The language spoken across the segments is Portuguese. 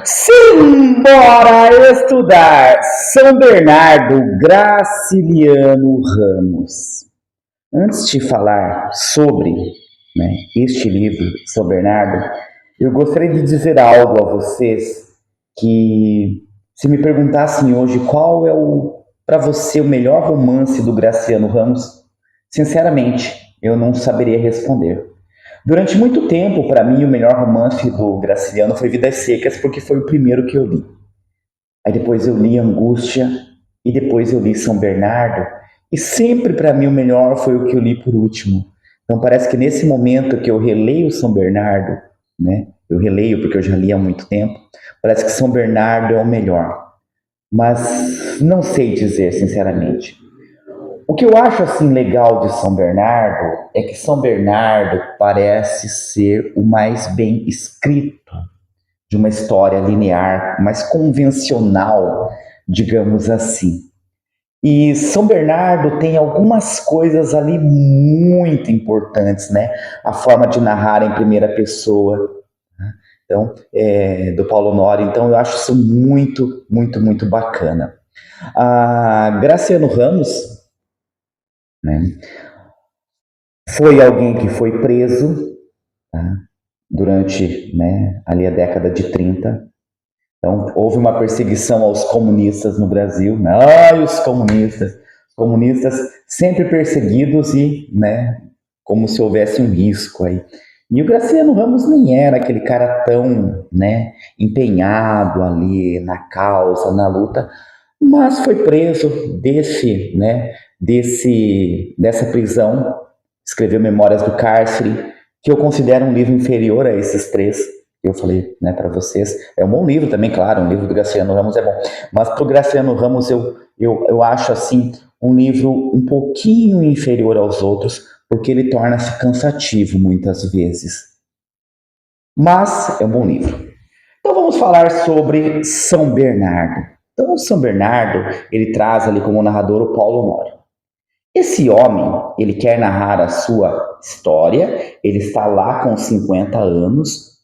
Simbora estudar São Bernardo Graciliano Ramos. Antes de falar sobre, este livro, São Bernardo, eu gostaria de dizer algo a vocês que, se me perguntassem hoje qual é para você, o melhor romance do Graciliano Ramos, sinceramente, eu não saberia responder. Durante muito tempo, para mim, o melhor romance do Graciliano foi Vidas Secas, porque foi o primeiro que eu li. Aí depois eu li Angústia, e depois eu li São Bernardo, e sempre para mim o melhor foi o que eu li por último. Então parece que nesse momento que eu releio São Bernardo, eu releio porque eu já li há muito tempo, parece que São Bernardo é o melhor. Mas não sei dizer, sinceramente. O que eu acho assim legal de São Bernardo é que São Bernardo parece ser o mais bem escrito de uma história linear, mais convencional, digamos assim. E São Bernardo tem algumas coisas ali muito importantes, né? A forma de narrar em primeira pessoa, então, do Paulo Nori. Então, eu acho isso muito, muito, muito bacana. A Graciano Ramos, né? Foi alguém que foi preso, tá? Durante, ali a década de 30. Então, houve uma perseguição aos comunistas no Brasil. Ai, os comunistas! Comunistas sempre perseguidos e, como se houvesse um risco aí. E o Graciliano Ramos nem era aquele cara tão, empenhado ali na causa, na luta, mas foi preso dessa prisão, escreveu Memórias do Cárcere, que eu considero um livro inferior a esses três que eu falei, para vocês. É um bom livro também, claro, um livro do Graciliano Ramos é bom, mas para o Graciliano Ramos eu acho assim um livro um pouquinho inferior aos outros, porque ele torna-se cansativo muitas vezes. Mas é um bom livro. Então vamos falar sobre São Bernardo. Então São Bernardo, ele traz ali como narrador o Paulo Honório. Esse homem, ele quer narrar a sua história, ele está lá com 50 anos,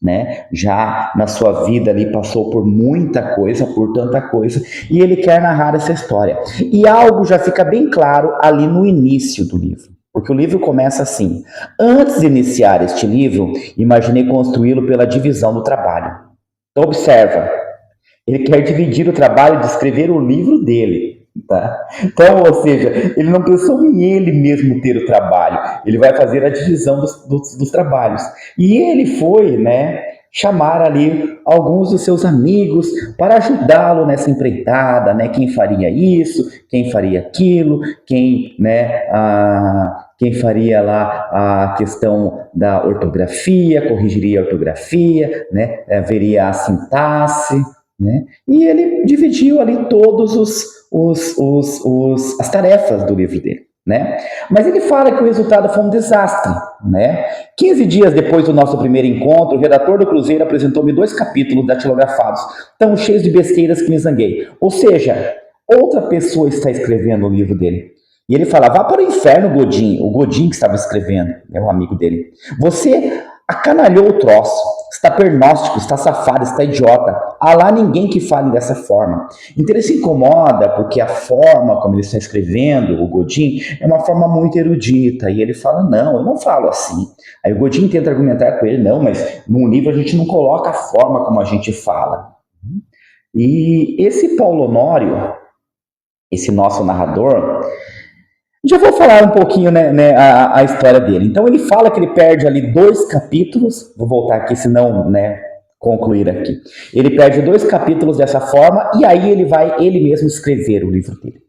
já na sua vida ali passou por muita coisa, por tanta coisa, e ele quer narrar essa história. E algo já fica bem claro ali no início do livro, porque o livro começa assim: antes de iniciar este livro, imaginei construí-lo pela divisão do trabalho. Então observa, ele quer dividir o trabalho de escrever o livro dele. Tá? Então, ou seja, ele não pensou em ele mesmo ter o trabalho, ele vai fazer a divisão dos trabalhos. E ele foi, chamar ali alguns dos seus amigos para ajudá-lo nessa empreitada, quem faria isso, quem faria aquilo, quem faria lá a questão da ortografia, corrigiria a ortografia, veria a sintaxe, e ele dividiu ali todos as tarefas do livro dele. Mas ele fala que o resultado foi um desastre. 15 dias depois do nosso primeiro encontro, o redator do Cruzeiro apresentou-me 2 capítulos datilografados, tão cheios de besteiras que me zanguei. Ou seja, outra pessoa está escrevendo o livro dele. E ele fala: vá para o inferno, Godin. O Godin que estava escrevendo, é o amigo dele. Você acanalhou o troço, está pernóstico, está safado, está idiota. Há lá ninguém que fale dessa forma. Então ele se incomoda porque a forma como ele está escrevendo, o Godin, é uma forma muito erudita. E ele fala: não, eu não falo assim. Aí o Godin tenta argumentar com ele: não, mas num livro a gente não coloca a forma como a gente fala. E esse Paulo Honório, esse nosso narrador, já vou falar um pouquinho a história dele. Então ele fala que ele perde ali 2 capítulos, vou voltar aqui senão concluir aqui. Ele perde 2 capítulos dessa forma e aí ele vai ele mesmo escrever o livro dele.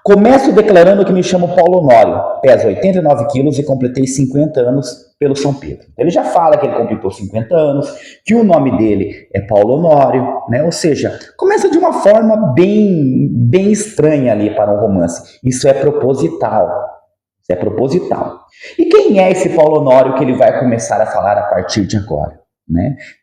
Começo declarando que me chamo Paulo Honório, peso 89 quilos e completei 50 anos pelo São Pedro. Ele já fala que ele completou 50 anos, que o nome dele é Paulo Honório, ou seja, começa de uma forma bem estranha ali para um romance. Isso é proposital. Isso é proposital. E quem é esse Paulo Honório que ele vai começar a falar a partir de agora?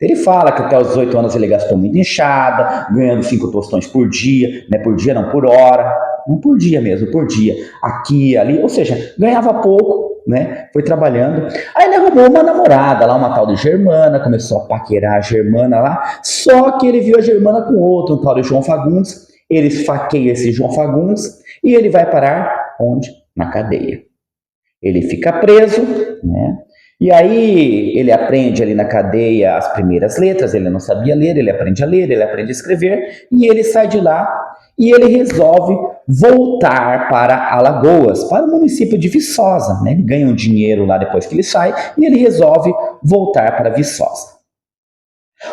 Ele fala que até os 18 anos ele gastou muita enxada, ganhando 5 tostões por dia, por dia não, por hora, não por dia mesmo, por dia, aqui, ali, ou seja, ganhava pouco, né? Foi trabalhando. Aí ele arrumou uma namorada lá, uma tal de Germana, começou a paquerar a Germana lá, só que ele viu a Germana com outro, um tal de João Fagundes, ele esfaqueia esse João Fagundes e ele vai parar onde? Na cadeia. Ele fica preso, né? E aí ele aprende ali na cadeia as primeiras letras, ele não sabia ler, ele aprende a ler, ele aprende a escrever, e ele sai de lá e ele resolve voltar para Alagoas, para o município de Viçosa, né? Ele ganha um dinheiro lá depois que ele sai e ele resolve voltar para Viçosa.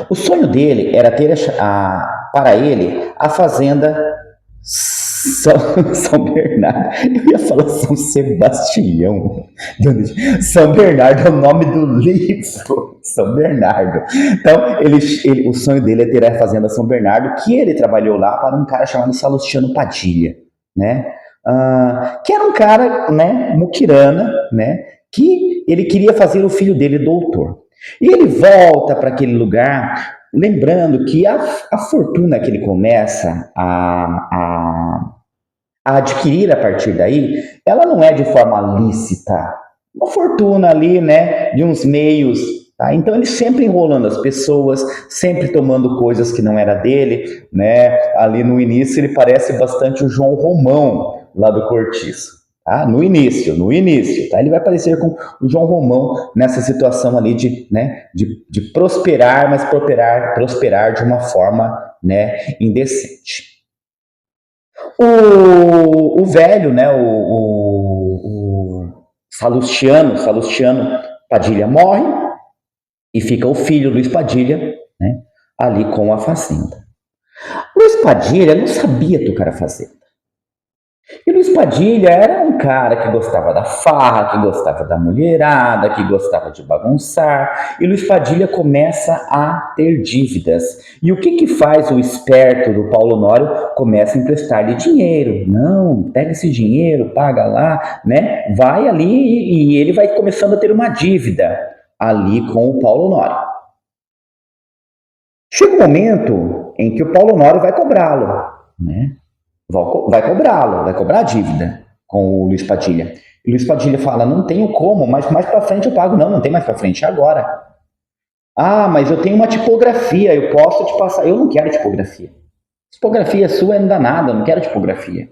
O sonho dele era ter para ele a fazenda São Bernardo. Eu ia falar São Sebastião. São Bernardo é o nome do livro. São Bernardo. Então, o sonho dele é ter a fazenda São Bernardo, que ele trabalhou lá para um cara chamado Salustiano Padilha, né? Que era um cara, né, muquirana, né, que ele queria fazer o filho dele doutor. E ele volta para aquele lugar, lembrando que a fortuna que ele começa a adquirir a partir daí, ela não é de forma lícita. Uma fortuna ali, né, de uns meios, tá? Então ele sempre enrolando as pessoas, sempre tomando coisas que não era dele, né? Ali no início ele parece bastante o João Romão, lá do Cortiço. Tá? No início, tá? Ele vai aparecer com o João Romão nessa situação ali de, né, de prosperar, mas prosperar de uma forma, né, indecente. O velho, né, o Salustiano Padilha morre e fica o filho Luiz Padilha, né, ali com a fazenda. Luiz Padilha não sabia tocar a fazenda. E Luiz Padilha era um cara que gostava da farra, que gostava da mulherada, que gostava de bagunçar. E Luiz Padilha começa a ter dívidas. E o que faz o esperto do Paulo Honório? Começa a emprestar-lhe dinheiro. Não, pega esse dinheiro, paga lá, né? Vai ali e ele vai começando a ter uma dívida ali com o Paulo Honório. Chega um momento em que o Paulo Honório vai cobrá-lo, né? Vai cobrá-lo, vai cobrar a dívida com o Luiz Padilha. E o Luiz Padilha fala, não tenho como, mas mais para frente eu pago. Não, não tem mais para frente, é agora. Ah, mas eu tenho uma tipografia, eu posso te passar. Eu não quero tipografia. Tipografia sua não dá nada, eu não quero tipografia.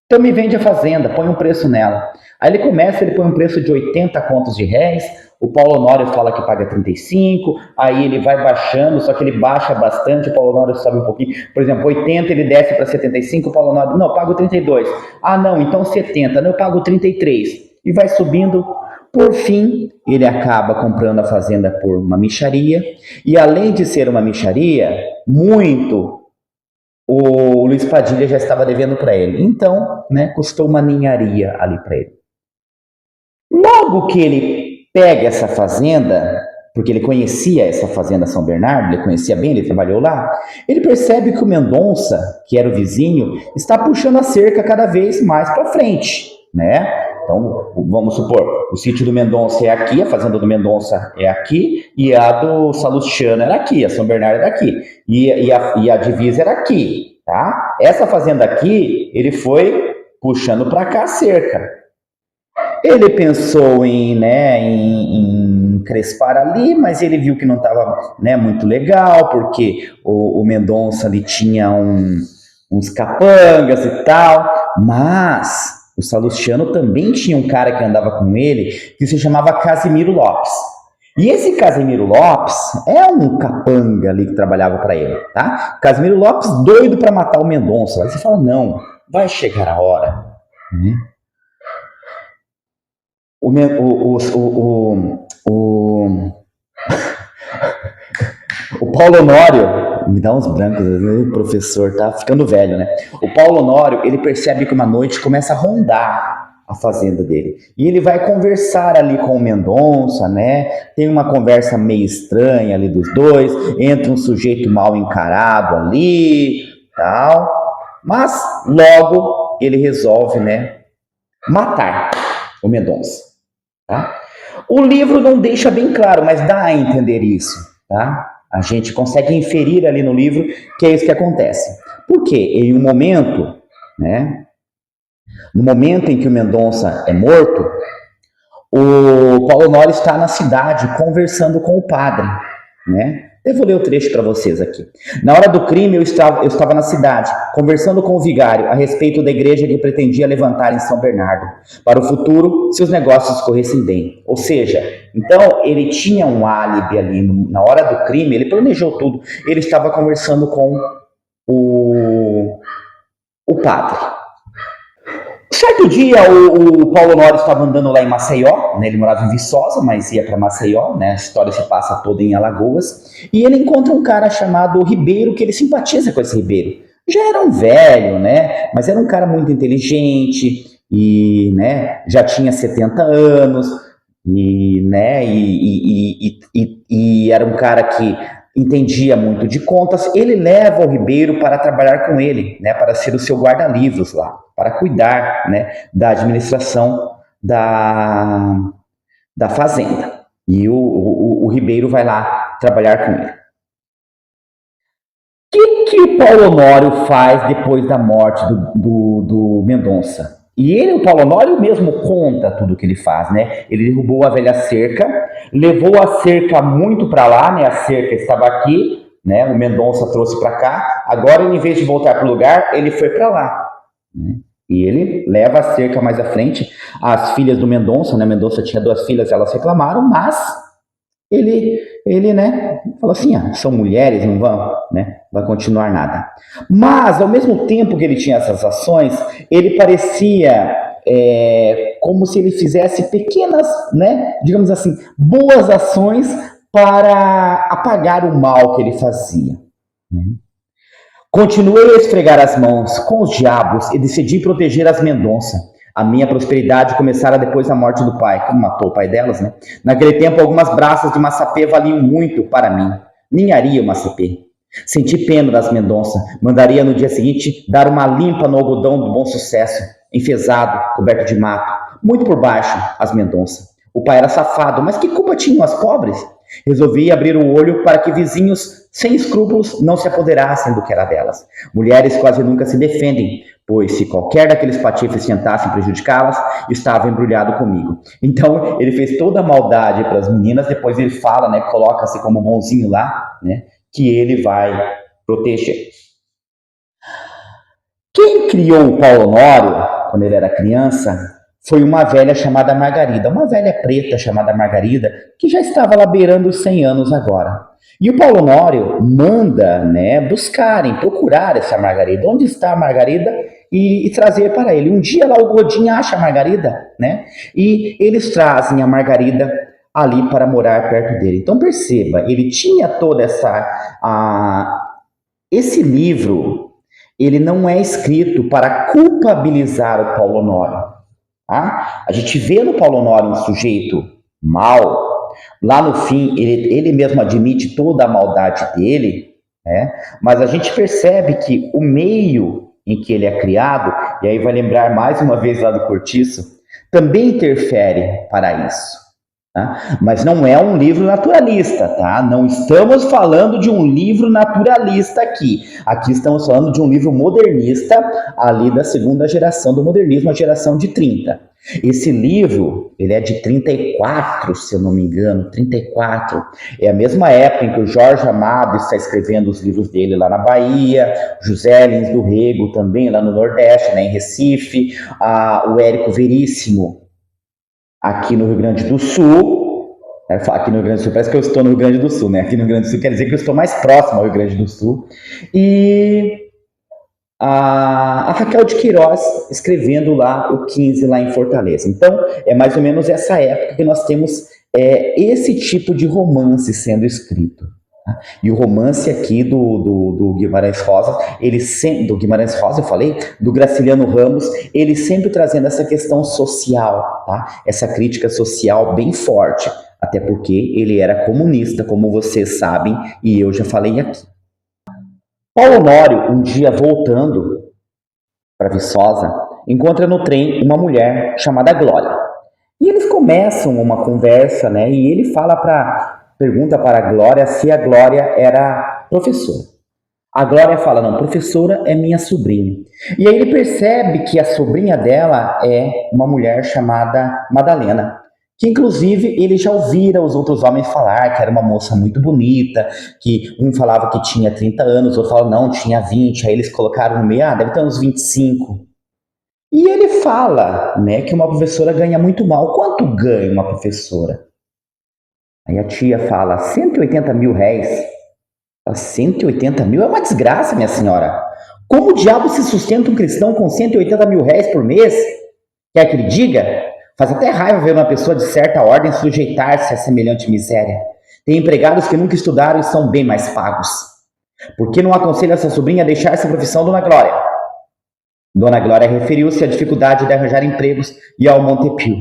Então me vende a fazenda, põe um preço nela. Aí ele põe um preço de 80 contos de réis, o Paulo Honório fala que paga 35, aí ele vai baixando, só que ele baixa bastante, o Paulo Honório sobe um pouquinho. Por exemplo, 80 ele desce para 75, o Paulo Honório, não, eu pago 32. Ah, não, então 70, não, eu pago 33. E vai subindo. Por fim, ele acaba comprando a fazenda por uma mixaria, e além de ser uma mixaria, o Luiz Padilha já estava devendo para ele. Então, né, custou uma ninharia ali para ele. Logo que ele pega essa fazenda, porque ele conhecia essa fazenda São Bernardo, ele conhecia bem, ele trabalhou lá, ele percebe que o Mendonça, que era o vizinho, está puxando a cerca cada vez mais para frente, né? Então, vamos supor, o sítio do Mendonça é aqui, a fazenda do Mendonça é aqui, e a do Salustiano era aqui, a São Bernardo era aqui, e a divisa era aqui, tá? Essa fazenda aqui, ele foi puxando para cá a cerca. Ele pensou em crespar ali, mas ele viu que não estava, né, muito legal, porque o Mendonça ali tinha uns capangas e tal, mas o Salustiano também tinha um cara que andava com ele, que se chamava Casimiro Lopes. E esse Casimiro Lopes é um capanga ali que trabalhava para ele, tá? Casimiro Lopes doido para matar o Mendonça. Aí você fala, não, vai chegar a hora, né? O Paulo Honório, me dá uns brancos, o professor tá ficando velho, né? O Paulo Honório, ele percebe que uma noite começa a rondar a fazenda dele. E ele vai conversar ali com o Mendonça, né? Tem uma conversa meio estranha ali dos dois, entra um sujeito mal encarado ali, tal. Mas logo ele resolve, né, matar o Mendonça. Tá? O livro não deixa bem claro, mas dá a entender isso. Tá? A gente consegue inferir ali no livro que é isso que acontece. Porque em um momento, né, no momento em que o Mendonça é morto, O Paulo Honório está na cidade conversando com o padre, né? Eu vou ler o trecho para vocês aqui. Na hora do crime, eu estava na cidade, conversando com o vigário a respeito da igreja que pretendia levantar em São Bernardo, para o futuro, se os negócios corressem bem. Ou seja, então ele tinha um álibi ali. Na hora do crime, ele planejou tudo. Ele estava conversando com o, o padre. Certo dia, o Paulo Honório estava andando lá em Maceió, né? Ele morava em Viçosa, mas ia para Maceió, né? A história se passa toda em Alagoas. E ele encontra um cara chamado Ribeiro, que ele simpatiza com esse Ribeiro. Já era um velho, né? Mas era um cara muito inteligente e, né? Já tinha 70 anos e, né? E era um cara que entendia muito de contas. Ele leva o Ribeiro para trabalhar com ele, né? Para ser o seu guarda-livros lá, para cuidar, né, da administração da fazenda. E o Ribeiro vai lá trabalhar com ele. O que o Paulo Honório faz depois da morte do Mendonça? E ele, o Paulo Honório, mesmo conta tudo o que ele faz, né? Ele derrubou a velha cerca, levou a cerca muito para lá, né? A cerca estava aqui, né? O Mendonça trouxe para cá. Agora, em vez de voltar para o lugar, ele foi para lá, né? E ele leva a cerca mais à frente. As filhas do Mendonça, né? Mendonça tinha 2 filhas, elas reclamaram, mas ele, né, falou assim, são mulheres, não vão, né, vai continuar nada. Mas, ao mesmo tempo que ele tinha essas ações, ele parecia como se ele fizesse pequenas, né, digamos assim, boas ações para apagar o mal que ele fazia, né? Continuei a esfregar as mãos com os diabos e decidi proteger as Mendonça. A minha prosperidade começara depois da morte do pai, que matou o pai delas, né? Naquele tempo, algumas braças de maçapê valiam muito para mim. Ninharia o maçapê. Senti pena das Mendonça. Mandaria no dia seguinte dar uma limpa no algodão do bom sucesso, enfesado, coberto de mato. Muito por baixo, as Mendonça. O pai era safado, mas que culpa tinham as pobres? Resolvi abrir o olho para que vizinhos sem escrúpulos não se apoderassem do que era delas. Mulheres quase nunca se defendem, pois se qualquer daqueles patifes tentassem prejudicá-las, estava embrulhado comigo. Então, ele fez toda a maldade para as meninas, depois ele fala, né, coloca-se como bonzinho lá, né, que ele vai proteger. Quem criou o Paulo Honório, quando ele era criança, foi uma velha chamada Margarida, uma velha preta chamada Margarida, que já estava lá beirando os 100 anos agora. E o Paulo Honório manda, né, procurar essa Margarida. Onde está a Margarida? E trazer para ele. Um dia lá o Godinho acha a Margarida, né? E eles trazem a Margarida ali para morar perto dele. Então perceba, ele tinha toda esse livro, ele não é escrito para culpabilizar o Paulo Honório. Tá? A gente vê no Paulo Honório um sujeito mau. Lá no fim, ele mesmo admite toda a maldade dele, né? Mas a gente percebe que o meio em que ele é criado, e aí vai lembrar mais uma vez lá do Cortiço, também interfere para isso. Tá? Mas não é um livro naturalista, tá? Não estamos falando de um livro naturalista aqui. Aqui estamos falando de um livro modernista, ali da segunda geração do modernismo, a geração de 30. Esse livro, ele é de 34, se eu não me engano, 34. É a mesma época em que o Jorge Amado está escrevendo os livros dele lá na Bahia, José Lins do Rego também lá no Nordeste, né, em Recife, o Érico Veríssimo aqui no Rio Grande do Sul. Aqui no Rio Grande do Sul, parece que eu estou no Rio Grande do Sul, né? Aqui no Rio Grande do Sul quer dizer que eu estou mais próximo ao Rio Grande do Sul. E a Raquel de Queiroz escrevendo lá o 15 lá em Fortaleza. Então, é mais ou menos essa época que nós temos esse tipo de romance sendo escrito. Tá? E o romance aqui do Guimarães Rosa, do Guimarães Rosa, eu falei, do Graciliano Ramos, ele sempre trazendo essa questão social, tá? Essa crítica social bem forte, até porque ele era comunista, como vocês sabem, e eu já falei aqui. Paulo Honório, um dia voltando para Viçosa, encontra no trem uma mulher chamada Glória. E eles começam uma conversa, né? E ele pergunta para a Glória se a Glória era professora. A Glória fala, não, professora é minha sobrinha. E aí ele percebe que a sobrinha dela é uma mulher chamada Madalena, que inclusive ele já ouvira os outros homens falar que era uma moça muito bonita, que um falava que tinha 30 anos, outro falava não, tinha 20, aí eles colocaram no meio, deve ter uns 25. E ele fala, né, que uma professora ganha muito mal. Quanto ganha uma professora? Aí a tia fala, 180 mil réis. 180 mil é uma desgraça, minha senhora. Como o diabo se sustenta um cristão com 180 mil réis por mês? Quer que ele diga? Faz até raiva ver uma pessoa de certa ordem sujeitar-se a semelhante miséria. Tem empregados que nunca estudaram e são bem mais pagos. Por que não aconselha essa sobrinha a deixar essa profissão, Dona Glória? Dona Glória referiu-se à dificuldade de arranjar empregos e ao Montepio.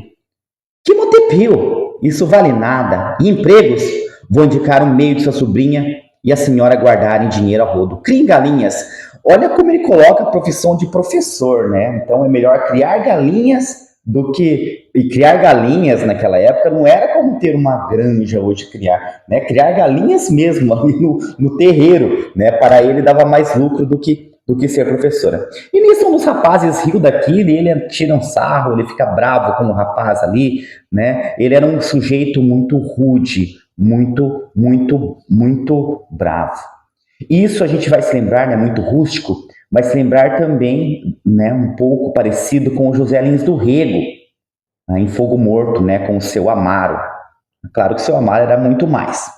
Que Montepio? Isso vale nada. E empregos? Vou indicar um meio de sua sobrinha e a senhora guardarem dinheiro a rodo. Criem galinhas. Olha como ele coloca a profissão de professor, né? Então é melhor criar galinhas do que... E criar galinhas naquela época não era como ter uma granja hoje criar, né? Criar galinhas mesmo ali no terreiro, né? Para ele dava mais lucro do que ser professora. E nisso um dos rapazes riu daquilo, e ele tira um sarro, ele fica bravo com o rapaz ali, né? Ele era um sujeito muito rude, muito bravo. Isso a gente vai se lembrar, né, muito rústico, vai se lembrar também, né, um pouco parecido com o José Lins do Rego, né, em Fogo Morto, né, com o seu Amaro. Claro que o seu Amaro era muito mais.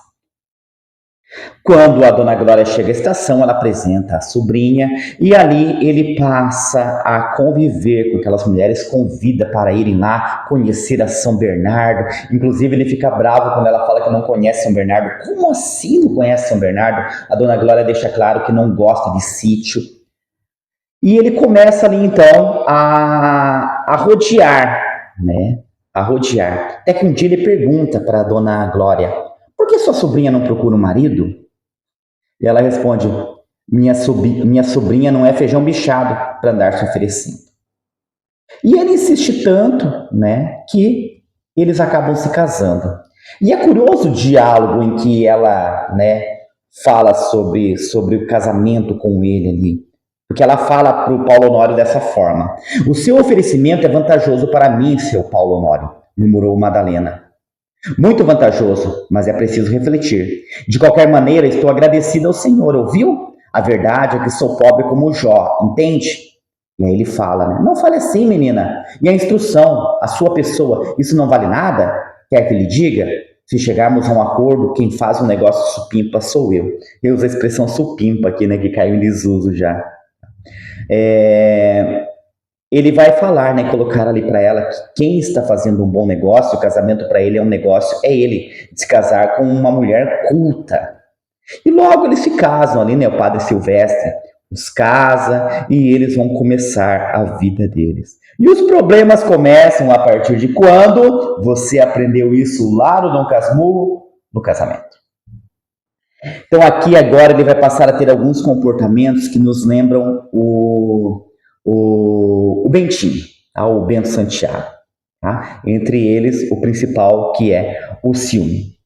Quando a Dona Glória chega à estação, ela apresenta a sobrinha e ali ele passa a conviver com aquelas mulheres, convida para irem lá conhecer a São Bernardo. Inclusive ele fica bravo quando ela fala que não conhece São Bernardo. Como assim não conhece São Bernardo? A Dona Glória deixa claro que não gosta de sítio. E ele começa ali então a rodear, né? A rodear. Até que um dia ele pergunta para a Dona Glória: por que sua sobrinha não procura um marido? E ela responde: minha sobrinha não é feijão bichado para andar se oferecendo. E ele insiste tanto, né, que eles acabam se casando. E é curioso o diálogo em que ela, né, fala sobre o casamento com ele ali. Porque ela fala para o Paulo Honório dessa forma: o seu oferecimento é vantajoso para mim, seu Paulo Honório, murmurou Madalena. Muito vantajoso, mas é preciso refletir. De qualquer maneira, estou agradecida ao Senhor, ouviu? A verdade é que sou pobre como Jó, entende? E aí ele fala, né? Não fale assim, menina. E a instrução, a sua pessoa, isso não vale nada? Quer que lhe diga? Se chegarmos a um acordo, quem faz o negócio supimpa sou eu. Eu uso a expressão supimpa aqui, né? Que caiu em desuso já. Ele vai falar, né, colocar ali para ela que quem está fazendo um bom negócio, o casamento para ele é um negócio, é ele se casar com uma mulher culta. E logo eles se casam ali, né, o padre Silvestre os casa e eles vão começar a vida deles. E os problemas começam a partir de quando você aprendeu isso lá no Dom Casmurro, no casamento. Então aqui agora ele vai passar a ter alguns comportamentos que nos lembram o Bentinho, o Bento Santiago. Tá? Entre eles, o principal, que é o ciúme.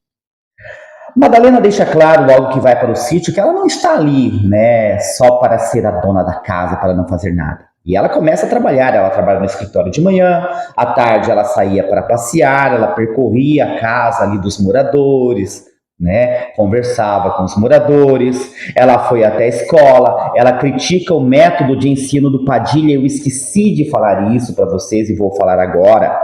Madalena deixa claro, logo que vai para o sítio, que ela não está ali, né, só para ser a dona da casa, para não fazer nada. E ela começa a trabalhar, ela trabalha no escritório de manhã, à tarde ela saía para passear, ela percorria a casa ali dos moradores, né, conversava com os moradores, ela foi até a escola, ela critica o método de ensino do Padilha. Eu esqueci de falar isso para vocês e vou falar agora.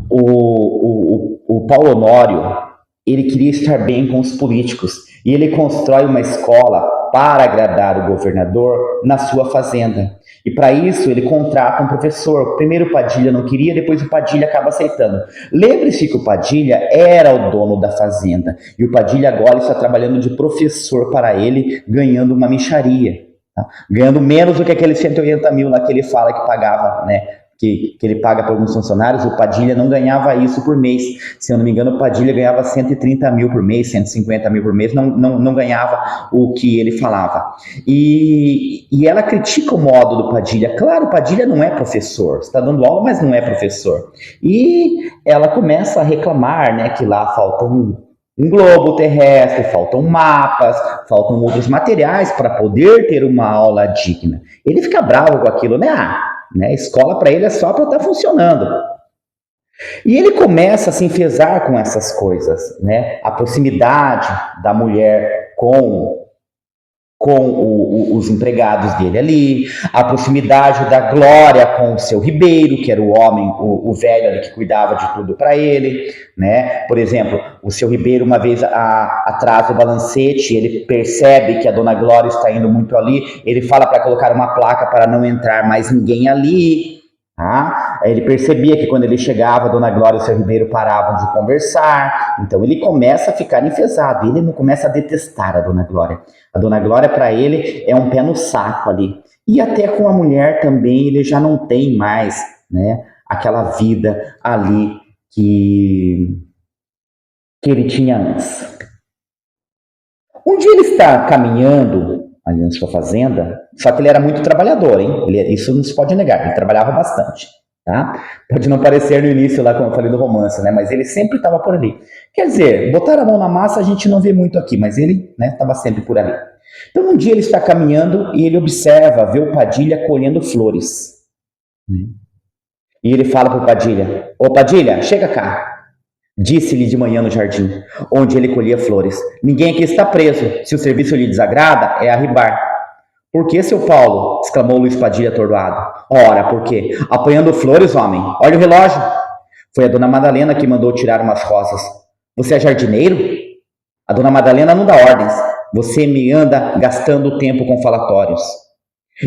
O Paulo Honório, ele queria estar bem com os políticos e ele constrói uma escola para agradar o governador na sua fazenda. E para isso ele contrata um professor. Primeiro o Padilha não queria, depois o Padilha acaba aceitando. Lembre-se que o Padilha era o dono da fazenda e o Padilha agora está trabalhando de professor para ele, ganhando uma mixaria, tá? Ganhando menos do que aqueles 180 mil lá que ele fala que pagava, né? Que ele paga para alguns funcionários. O Padilha não ganhava isso por mês. Se eu não me engano, o Padilha ganhava 130 mil por mês, 150 mil por mês, não ganhava o que ele falava. E ela critica o modo do Padilha. Claro, o Padilha não é professor, está dando aula, mas não é professor. E ela começa a reclamar, né, que lá falta um globo terrestre, faltam mapas, faltam outros materiais para poder ter uma aula digna. Ele fica bravo com aquilo, né? A escola para ele é só para estar funcionando. E ele começa a se enfesar com essas coisas, né? A proximidade da mulher com os empregados dele ali, a proximidade da Glória com o seu Ribeiro, que era o homem, o velho ali que cuidava de tudo para ele, né? Por exemplo, o seu Ribeiro uma vez atrás do balancete, ele percebe que a dona Glória está indo muito ali, ele fala para colocar uma placa para não entrar mais ninguém ali, tá? Ele percebia que quando ele chegava, a dona Glória e o seu Ribeiro paravam de conversar, então ele começa a ficar enfesado, ele não começa a detestar a dona Glória. A dona Glória, para ele, é um pé no saco ali. E até com a mulher também, ele já não tem mais, né, aquela vida ali que ele tinha antes. Um dia ele está caminhando ali na sua fazenda, só que ele era muito trabalhador, hein? Isso não se pode negar, ele trabalhava bastante. Tá? Pode não parecer no início lá quando eu falei do romance, né? Mas ele sempre estava por ali. Quer dizer, botar a mão na massa a gente não vê muito aqui, mas ele estava sempre por ali. Então um dia ele está caminhando e ele observa, vê o Padilha colhendo flores. E ele fala para o Padilha: Ô Padilha, chega cá. Disse-lhe de manhã no jardim, onde ele colhia flores: ninguém aqui está preso. Se o serviço lhe desagrada, é arribar. Por que, seu Paulo? Exclamou Luiz Padilha atordoado. Ora, por quê? Apanhando flores, homem. Olha o relógio. Foi a dona Madalena que mandou tirar umas rosas. Você é jardineiro? A dona Madalena não dá ordens. Você me anda gastando tempo com falatórios.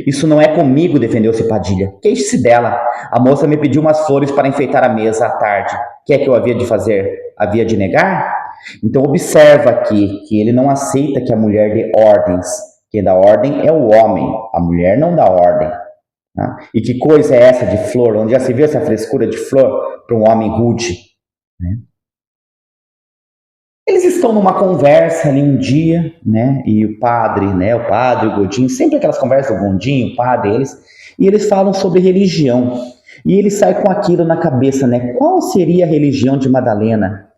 Isso não é comigo, defendeu-se Padilha. Queixe-se dela. A moça me pediu umas flores para enfeitar a mesa à tarde. O que é que eu havia de fazer? Havia de negar? Então observa aqui que ele não aceita que a mulher dê ordens. Quem dá ordem é o homem, a mulher não dá ordem. Tá? E que coisa é essa de flor? Onde já se viu essa frescura de flor para um homem rude? Né? Eles estão numa conversa ali um dia, né? E o padre, o Godinho, sempre aquelas conversas, o Gondinho, o padre, e eles falam sobre religião. E ele sai com aquilo na cabeça, né? Qual seria a religião de Madalena?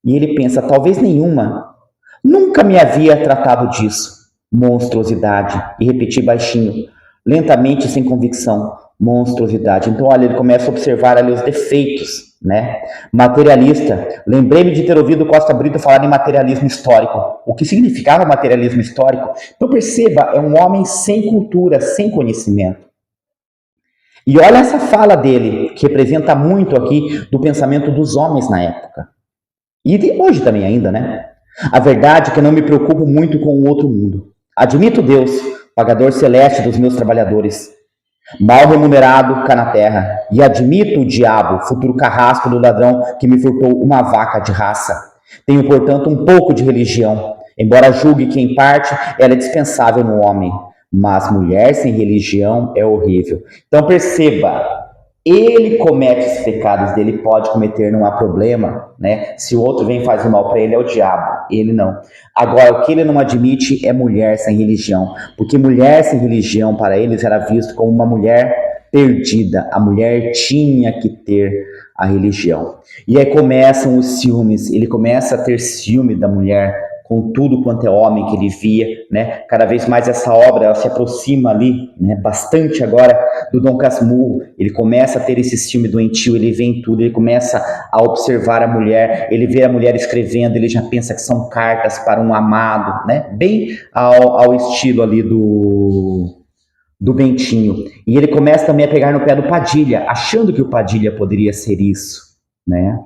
E ele pensa, talvez nenhuma. Nunca me havia tratado disso. Monstruosidade. E repetir baixinho, lentamente, sem convicção. Monstruosidade. Então, olha, ele começa a observar ali os defeitos, né? Materialista. Lembrei-me de ter ouvido Costa Brito falar em materialismo histórico. O que significava materialismo histórico? Então, perceba, é um homem sem cultura, sem conhecimento. E olha essa fala dele, que representa muito aqui do pensamento dos homens na época. E de hoje também ainda, né? A verdade é que não me preocupo muito com o outro mundo. Admito Deus, pagador celeste dos meus trabalhadores, mal remunerado cá na terra, e admito o diabo, futuro carrasco do ladrão que me furtou uma vaca de raça. Tenho, portanto, um pouco de religião, embora julgue que, em parte, ela é dispensável no homem. Mas mulher sem religião é horrível. Então perceba, ele comete os pecados dele, pode cometer, não há problema, né? Se o outro vem e faz o mal para ele, é o diabo, ele não. Agora, o que ele não admite é mulher sem religião, porque mulher sem religião para eles era visto como uma mulher perdida. A mulher tinha que ter a religião. E aí começam os ciúmes, ele começa a ter ciúme da mulher, com tudo quanto é homem que ele via, né? Cada vez mais essa obra ela se aproxima ali, né? Bastante agora do Dom Casmurro. Ele começa a ter esse ciúme doentio, ele vê em tudo, ele começa a observar a mulher, ele vê a mulher escrevendo, ele já pensa que são cartas para um amado, né? Bem ao estilo ali do Bentinho. E ele começa também a pegar no pé do Padilha, achando que o Padilha poderia ser isso, né?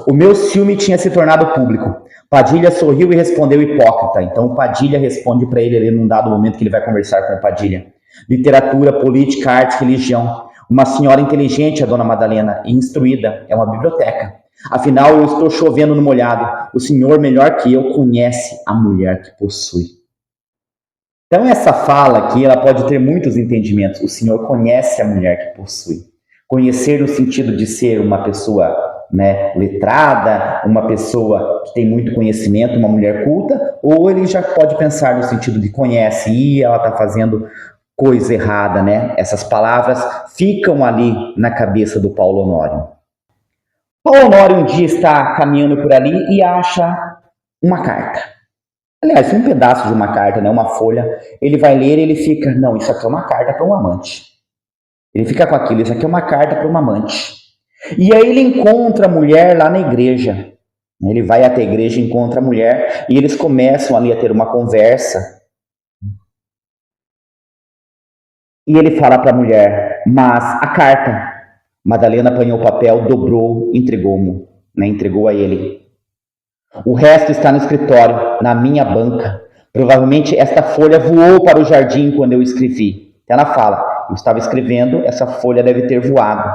O meu ciúme tinha se tornado público. Padilha sorriu e respondeu hipócrita. Então o Padilha responde para ele ali num dado momento que ele vai conversar com o Padilha. Literatura, política, arte, religião. Uma senhora inteligente, a dona Madalena, e instruída, é uma biblioteca. Afinal, eu estou chovendo no molhado. O senhor, melhor que eu, conhece a mulher que possui. Então essa fala aqui, ela pode ter muitos entendimentos. O senhor conhece a mulher que possui. Conhecer no sentido de ser uma pessoa, né, letrada, uma pessoa que tem muito conhecimento, uma mulher culta, ou ele já pode pensar no sentido de conhece e ela está fazendo coisa errada, né? Essas palavras ficam ali na cabeça do Paulo Honório. Paulo Honório um dia está caminhando por ali e acha uma carta. Aliás, um pedaço de uma carta, né, uma folha. Ele vai ler e ele fica, não, isso aqui é uma carta para um amante. Ele fica com aquilo, isso aqui é uma carta para um amante. E aí ele encontra a mulher lá na igreja. Ele vai até a igreja, encontra a mulher e eles começam ali a ter uma conversa. E ele fala para a mulher, mas a carta. Madalena apanhou o papel, dobrou, entregou-me, né? Entregou a ele. O resto está no escritório, na minha banca. Provavelmente esta folha voou para o jardim quando eu escrevi. Ela fala, eu estava escrevendo, essa folha deve ter voado,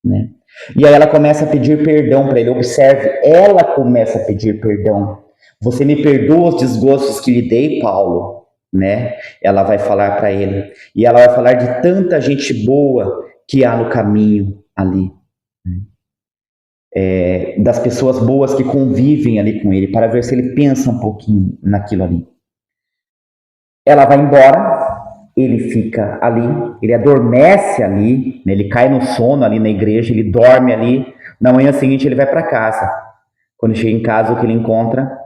né? E aí ela começa a pedir perdão para ele. Observe, ela começa a pedir perdão. Você me perdoa os desgostos que lhe dei, Paulo, né? Ela vai falar para ele. E ela vai falar de tanta gente boa que há no caminho ali. Das pessoas boas que convivem ali com ele, para ver se ele pensa um pouquinho naquilo ali. Ela vai embora, ele fica ali, ele adormece ali, né? Ele cai no sono ali na igreja, ele dorme ali. Na manhã seguinte ele vai para casa. Quando chega em casa, o que ele encontra?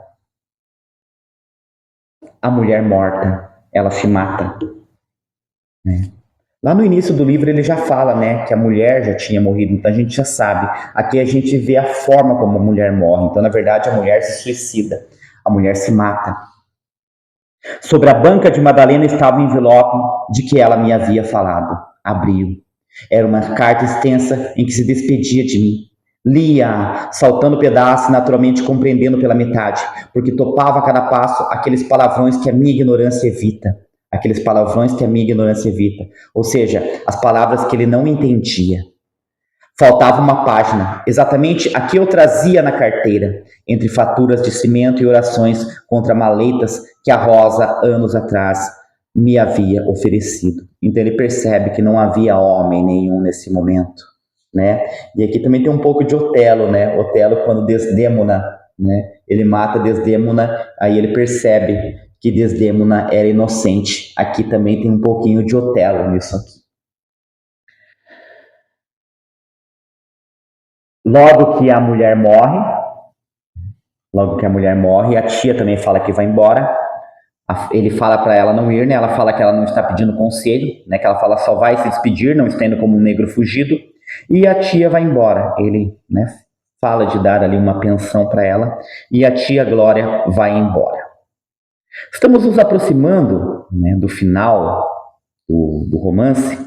A mulher morta. Ela se mata, né? Lá no início do livro ele já fala, né, que a mulher já tinha morrido, então a gente já sabe. Aqui a gente vê a forma como a mulher morre. Então, na verdade, a mulher se suicida, a mulher se mata. Sobre a banca de Madalena estava o envelope de que ela me havia falado. Abriu. Era uma carta extensa em que se despedia de mim. Lia, saltando pedaços, naturalmente compreendendo pela metade, porque topava a cada passo aqueles palavrões que a minha ignorância evita. Aqueles palavrões que a minha ignorância evita. Ou seja, as palavras que ele não entendia. Faltava uma página, exatamente a que eu trazia na carteira, entre faturas de cimento e orações contra maletas que a Rosa, anos atrás, me havia oferecido. Então ele percebe que não havia homem nenhum nesse momento, né? E aqui também tem um pouco de Otelo, né? Otelo, quando Desdémona, né? Ele mata Desdémona, aí ele percebe que Desdémona era inocente. Aqui também tem um pouquinho de Otelo nisso aqui. Logo que a mulher morre, a tia também fala que vai embora. Ele fala para ela não ir, né? Ela fala que ela não está pedindo conselho, né? Que ela fala só vai se despedir, não está indo como um negro fugido. E a tia vai embora. Ele, né, fala de dar ali uma pensão para ela e a tia Glória vai embora. Estamos nos aproximando, né, do final do romance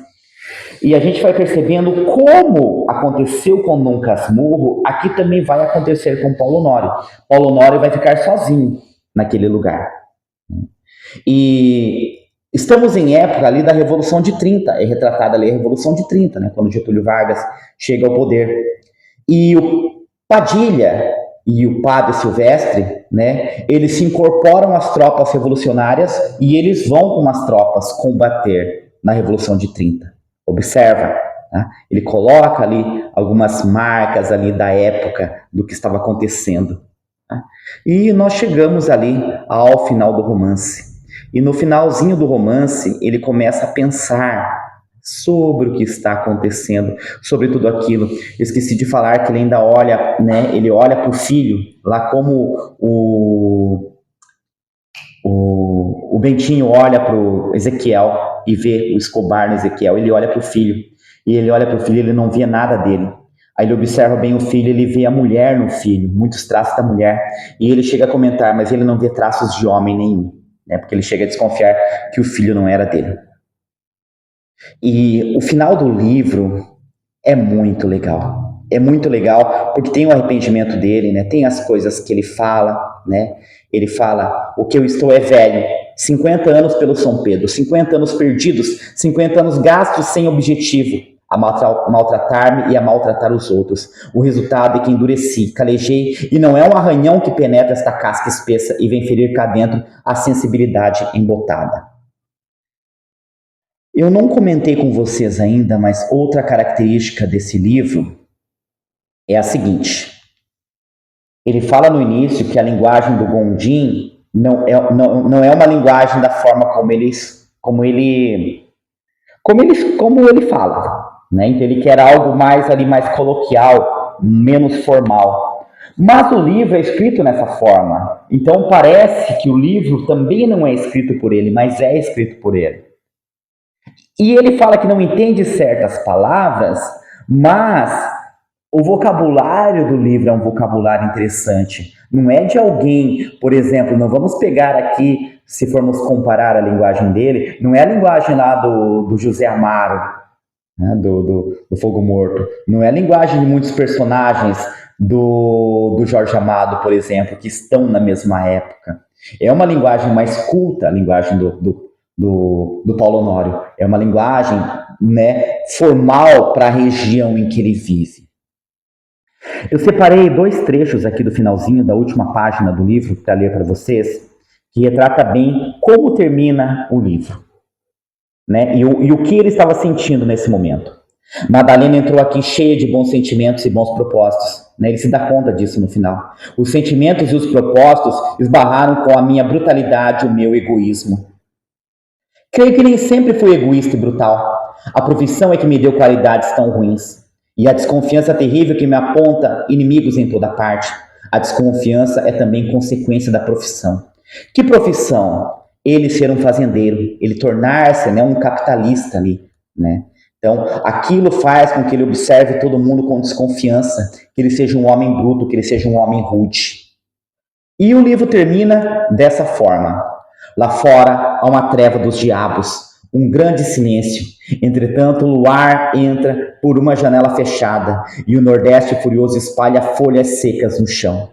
e a gente vai percebendo como aconteceu com Dom Casmurro, aqui também vai acontecer com Paulo Honório. Paulo Honório vai ficar sozinho naquele lugar. E estamos em época ali da Revolução de 30, é retratada ali a Revolução de 30, né, quando Getúlio Vargas chega ao poder. E o Padilha e o padre Silvestre, né, eles se incorporam às tropas revolucionárias e eles vão com as tropas combater na Revolução de 30. Observa, tá? Ele coloca ali algumas marcas ali da época do que estava acontecendo. Tá? E nós chegamos ali ao final do romance. E no finalzinho do romance, ele começa a pensar sobre o que está acontecendo, sobre tudo aquilo. Eu esqueci de falar que ele ainda olha, né? Ele olha para o filho, lá como o Bentinho olha para o Ezequiel e vê o Escobar no Ezequiel. Ele olha para o filho, e ele olha para o filho e ele não vê nada dele. Aí ele observa bem o filho, ele vê a mulher no filho, muitos traços da mulher, e ele chega a comentar, mas ele não vê traços de homem nenhum, né? Porque ele chega a desconfiar que o filho não era dele. E o final do livro é muito legal. É muito legal porque tem o arrependimento dele, né? Tem as coisas que ele fala, né? Ele fala: o que eu estou é velho. 50 anos pelo São Pedro, 50 anos perdidos, 50 anos gastos sem objetivo, a maltratar-me e a maltratar os outros. O resultado é que endureci, calejei, e não é um arranhão que penetra esta casca espessa e vem ferir cá dentro a sensibilidade embotada. Eu não comentei com vocês ainda, mas outra característica desse livro é a seguinte. Ele fala no início que a linguagem do Gondim não é uma linguagem da forma como ele fala, né? Então ele quer algo mais ali, mais coloquial, menos formal. Mas o livro é escrito nessa forma. Então parece que o livro também não é escrito por ele, mas é escrito por ele. E ele fala que não entende certas palavras, mas O vocabulário do livro é um vocabulário interessante. Não é de alguém, por exemplo, não vamos pegar aqui, se formos comparar a linguagem dele, não é a linguagem lá do José Amaro, né, do Fogo Morto. Não é a linguagem de muitos personagens do Jorge Amado, por exemplo, que estão na mesma época. É uma linguagem mais culta, a linguagem do Paulo Honório. É uma linguagem, né, formal para a região em que ele vive. Eu separei dois trechos aqui do finalzinho da última página do livro para ler para vocês, que retrata bem como termina o livro, né? E o que ele estava sentindo nesse momento. Madalena entrou aqui cheia de bons sentimentos e bons propósitos, né? Ele se dá conta disso no final. Os sentimentos e os propósitos esbarraram com a minha brutalidade e o meu egoísmo. Creio que nem sempre fui egoísta e brutal. A profissão é que me deu qualidades tão ruins. E a desconfiança terrível que me aponta inimigos em toda parte. A desconfiança é também consequência da profissão. Que profissão? Ele ser um fazendeiro, ele tornar-se, né, um capitalista ali, né? Então, aquilo faz com que ele observe todo mundo com desconfiança, que ele seja um homem bruto, que ele seja um homem rude. E o livro termina dessa forma. Lá fora há uma treva dos diabos, um grande silêncio. Entretanto, o luar entra por uma janela fechada e o nordeste furioso espalha folhas secas no chão.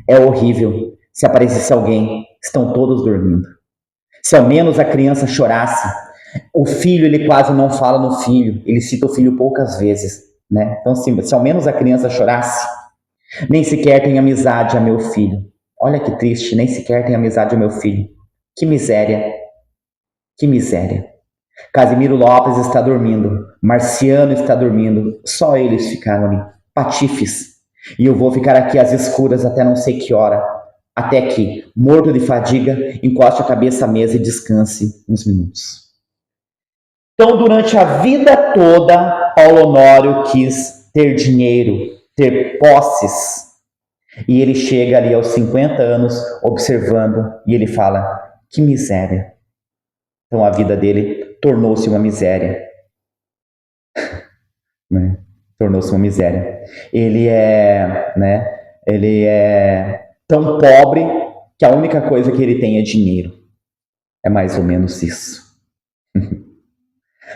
É horrível. Se aparecesse alguém, estão todos dormindo. Se ao menos a criança chorasse. O filho, ele quase não fala no filho, ele cita o filho poucas vezes, né? Então, assim, se ao menos a criança chorasse, nem sequer tem amizade a meu filho. Olha que triste, nem sequer tem amizade a meu filho. Que miséria, que miséria. Casimiro Lopes está dormindo, Marciano está dormindo, só eles ficaram ali, patifes. E eu vou ficar aqui às escuras até não sei que hora, até que, morto de fadiga, encoste a cabeça à mesa e descanse uns minutos. Então, durante a vida toda, Paulo Honório quis ter dinheiro, ter posses. E ele chega ali aos 50 anos, observando, e ele fala, que miséria. Então, a vida dele tornou-se uma miséria. Né? Tornou-se uma miséria. Ele é tão pobre que a única coisa que ele tem é dinheiro. É mais ou menos isso.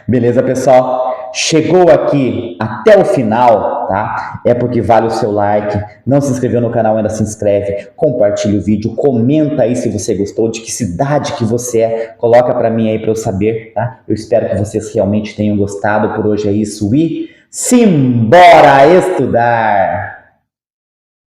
Beleza, pessoal? Chegou aqui até o final, tá? É porque vale o seu like. Não se inscreveu no canal, ainda se inscreve. Compartilha o vídeo, comenta aí se você gostou, de que cidade que você é. Coloca para mim aí para eu saber, tá? Eu espero que vocês realmente tenham gostado. Por hoje é isso e simbora estudar!